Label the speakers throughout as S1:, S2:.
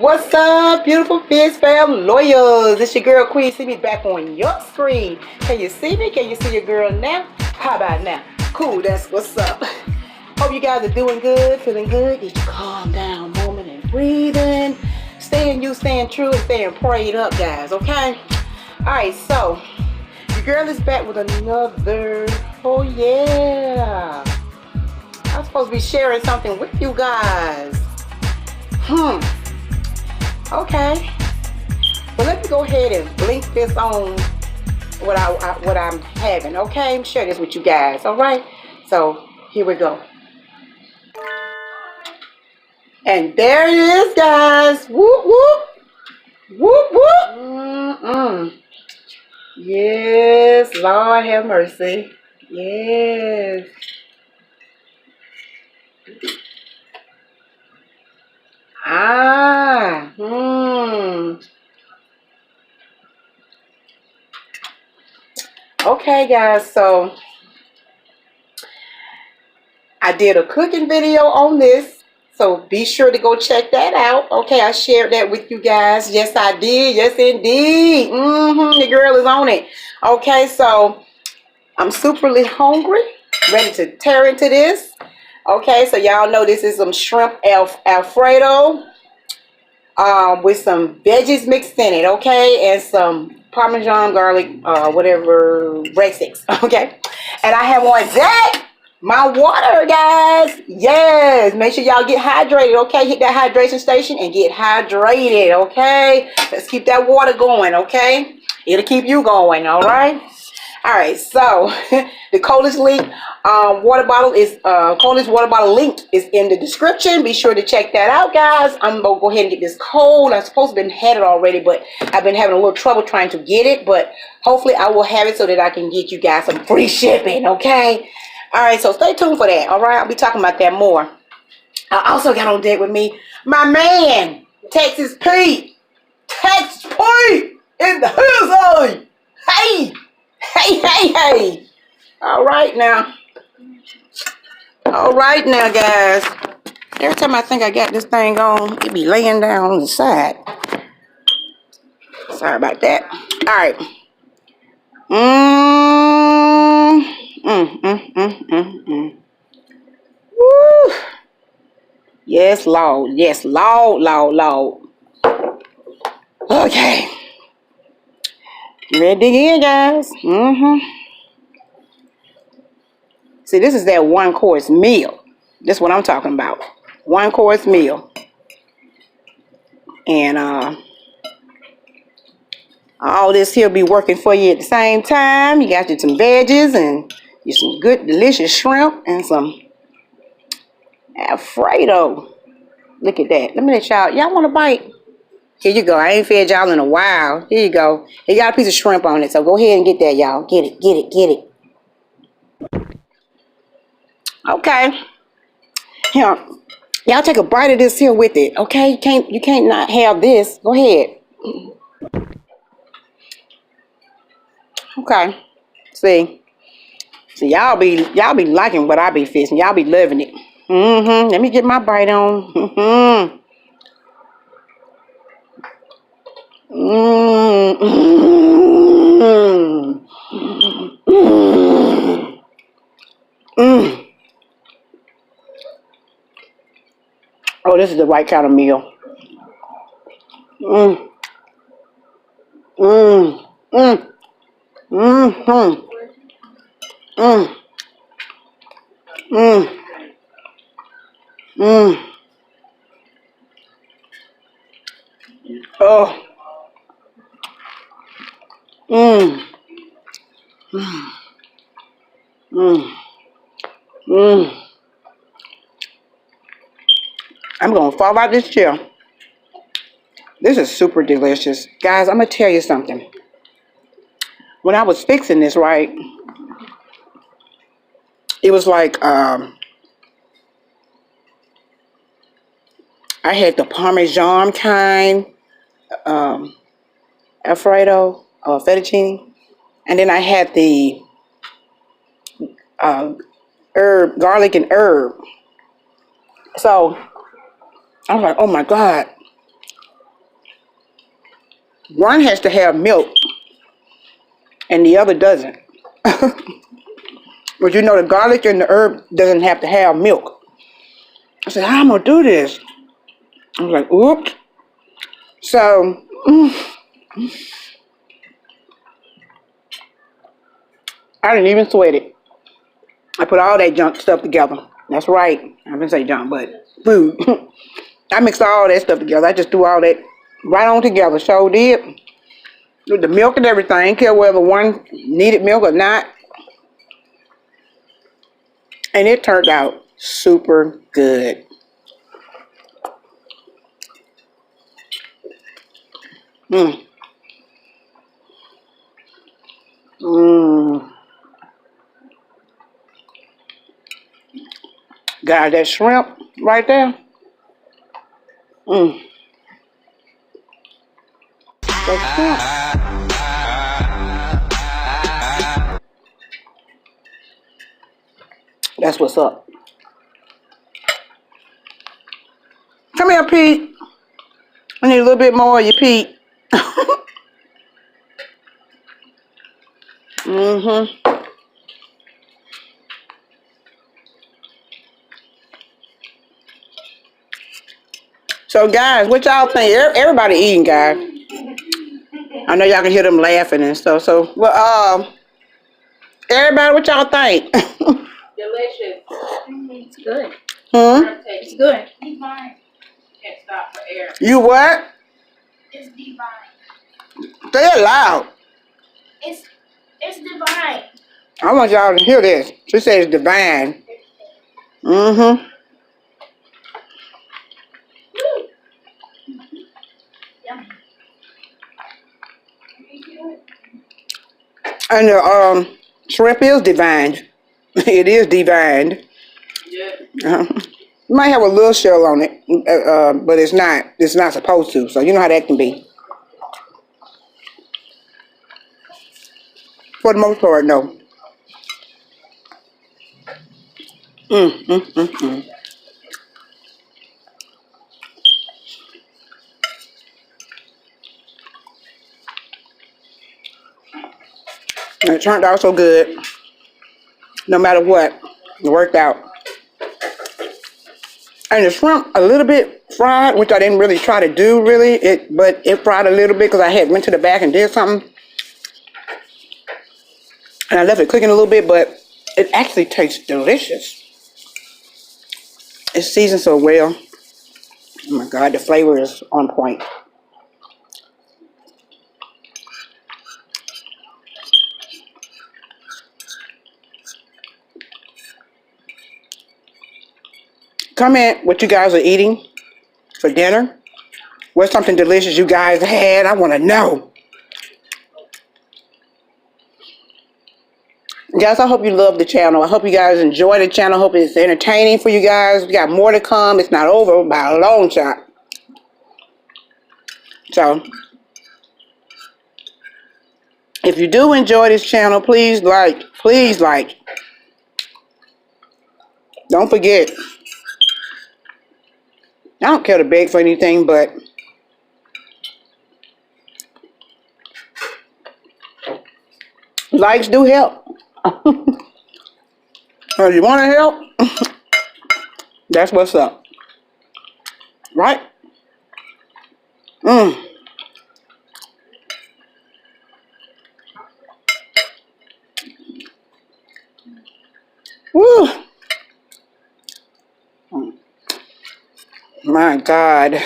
S1: What's up, beautiful Fizz fam lawyers? It's your girl Queen. See me back on your screen. Can you see me? Can you see your girl now? How about now? Cool, that's what's up. Hope you guys are doing good, feeling good. Get your calm down moment and breathing. Staying you, staying true, and staying prayed up, guys, okay? Alright, so your girl is back with another. Oh yeah. I'm supposed to be sharing something with you guys. Okay, well, let me go ahead and blink this on what I'm having. Okay, share this with you guys. All right, so here we go. And there it is, guys. Whoop whoop whoop whoop. Yes, Lord have mercy. Yes. Okay, guys, so I did a cooking video on this, so be sure to go check that out. Okay, I shared that with you guys. Yes, I did. Yes, indeed. The girl is on it. Okay, so I'm superly hungry, ready to tear into this. Okay, so y'all know this is some shrimp Alfredo with some veggies mixed in it. Okay, and some Parmesan garlic, whatever, breadsticks. Okay, and I have on that. My water, guys. Yes, make sure y'all get hydrated. Okay, hit that hydration station and get hydrated. Okay, let's keep that water going. Okay, it'll keep you going. All right. So the coldest link water bottle is coldest water bottle link is in the description. Be sure to check that out, guys. I'm gonna go ahead and get this cold. I'm supposed to have had it already, but I've been having a little trouble trying to get it. But hopefully I will have it so that I can get you guys some free shipping. Okay. All right, so stay tuned for that. All right, I'll be talking about that more. I also got on deck with me my man, Texas Pete. Texas Pete in the house. Hey. Hey. All right now, guys. Every time I think I got this thing on, it be laying down on the side. Sorry about that. All right. Woo. Yes, Lord. Yes, Lord. Okay. Ready to dig in, guys. See, this is that one course meal. This is what I'm talking about. One course meal. And all this here be working for you at the same time. You got you some veggies and you some good delicious shrimp and some Alfredo. Look at that. Let me let y'all want a bite? Here you go. I ain't fed y'all in a while. Here you go. It got a piece of shrimp on it, so go ahead and get that, y'all. Get it. Okay. Here, y'all take a bite of this here with it. Okay, you can't not have this. Go ahead. Okay. See, y'all be liking what I be fixing. Y'all be loving it. Let me get my bite on. Oh, this is the right kind of meal. Oh. I'm gonna fall out this chair. This is super delicious. Guys, I'm gonna tell you something. When I was fixing this, right, it was like I had the Parmesan kind, Alfredo, fettuccine, and then I had the garlic and herb. So I was like, oh my God, One has to have milk and the other doesn't. But you know, the garlic and the herb doesn't have to have milk. I said, how am I gonna do this? I was like, oops. So, I didn't even sweat it. I put all that junk stuff together. That's right. I didn't say junk, but food. I mixed all that stuff together. I just threw all that right on together. So did. With the milk and everything. I didn't care whether one needed milk or not. And it turned out super good. Mmm. Mmm. Got that shrimp right there. Mmm. That shrimp. That's what's up. Come here, Pete. I need a little bit more of you, Pete. Mm-hmm. So, guys, what y'all think? Everybody eating, guys. I know y'all can hear them laughing and stuff. So, well, everybody, what y'all think?
S2: Delicious. It's good.
S1: It's
S2: good. Divine. Can't stop for air.
S1: You what?
S2: It's divine.
S1: Say it loud.
S2: It's divine.
S1: I want y'all to hear this. She says divine. Mm-hmm.
S2: Yummy.
S1: And the shrimp is divine. It is divine.
S2: Yeah.
S1: You might have a little shell on it, but it's not. It's not supposed to. So you know how that can be. For the most part, no. Mm. And it turned out so good. No matter what, it worked out. And the shrimp a little bit fried, which I didn't really try to do really. But it fried a little bit because I had went to the back and did something. And I left it cooking a little bit, but it actually tastes delicious. It's seasoned so well. Oh my God, the flavor is on point. Comment what you guys are eating for dinner. What's something delicious you guys had? I want to know. Guys, I hope you love the channel. I hope you guys enjoy the channel. I hope it's entertaining for you guys. We got more to come. It's not over by a long shot. So, if you do enjoy this channel, please like. Please like. Don't forget. I don't care to beg for anything, but likes do help. If you want to help, that's what's up. Right? Woo. My God.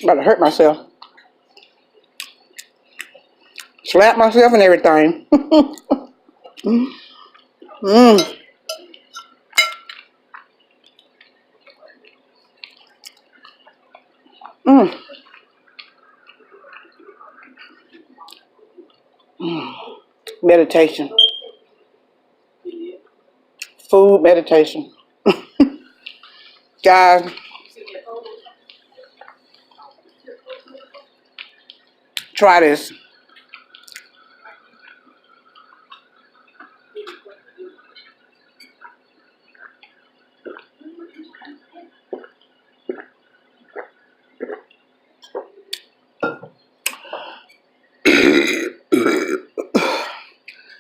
S1: About to hurt myself. Slap myself and everything. Meditation. Food meditation. Guys, try this.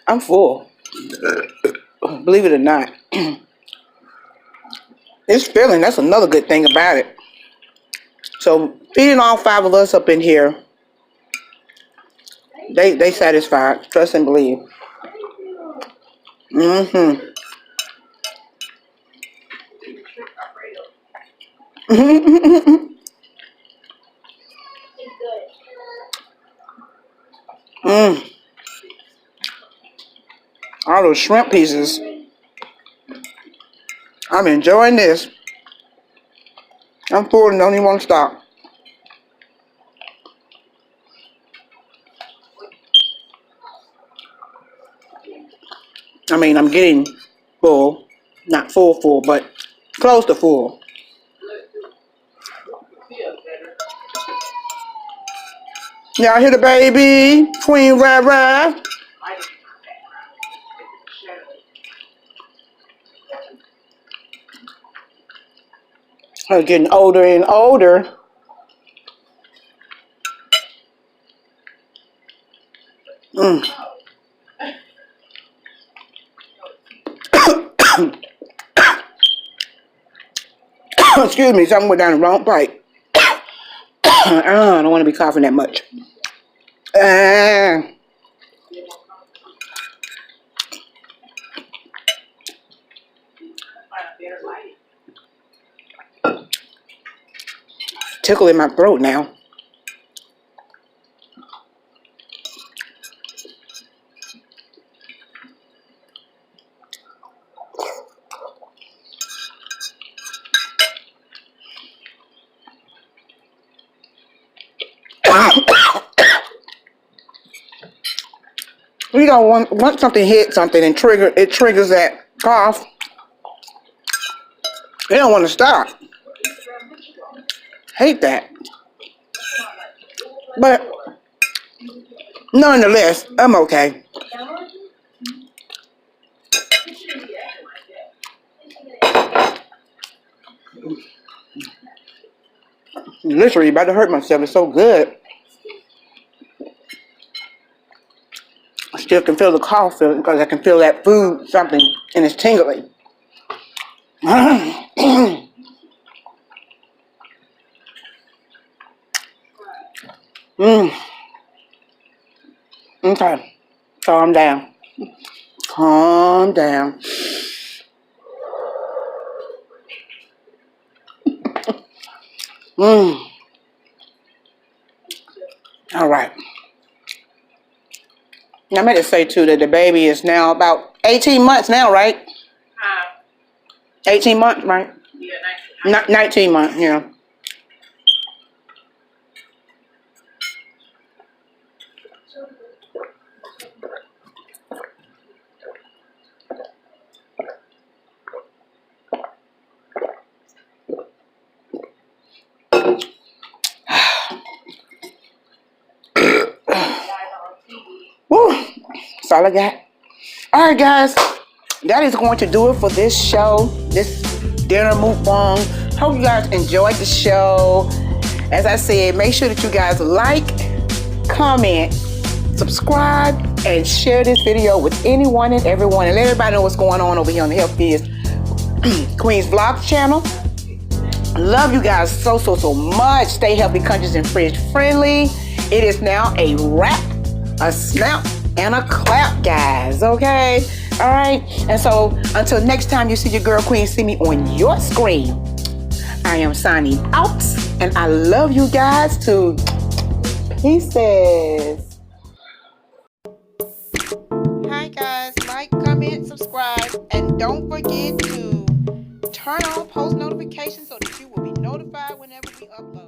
S1: I'm full. Believe it or not. It's filling. That's another good thing about it. So feeding all 5 of us up in here, they satisfied. Trust and believe. Mm-hmm. Mm. All those shrimp pieces. I'm enjoying this. I'm full and don't even want to stop. I mean, I'm getting full. Not full, but close to full. Y'all hear the baby? Queen Rara. Her getting older and older. Mm. Excuse me, something went down the wrong pipe. I don't want to be coughing that much. Tickle in my throat now. We don't want something hit something and triggers that cough. They don't want to stop. Hate that. But nonetheless, I'm okay. Literally about to hurt myself. It's so good. I still can feel the cough because I can feel that food, something, and it's tingling. Okay. Calm down. Calm down. All right. I meant to say too that the baby is now about 18 months now, right? 18 months, right? Yeah, 19 months, yeah. Woo, that's all I got. All right, guys, that is going to do it for this show, this dinner mukbang. Hope you guys enjoyed the show. As I said, make sure that you guys like, comment, subscribe, and share this video with anyone and everyone, and let everybody know what's going on over here on the Health Biz Queens Vlogs channel. Love you guys so much. Stay healthy, conscious, and fridge friendly. It is now a wrap, a snap, and a clap, guys. Okay? All right? And so, until next time you see your girl Queen see me on your screen, I am signing out, and I love you guys to pieces. Hi, guys. Like, comment, subscribe, and don't forget to turn on post notifications so that you will be notified whenever we upload.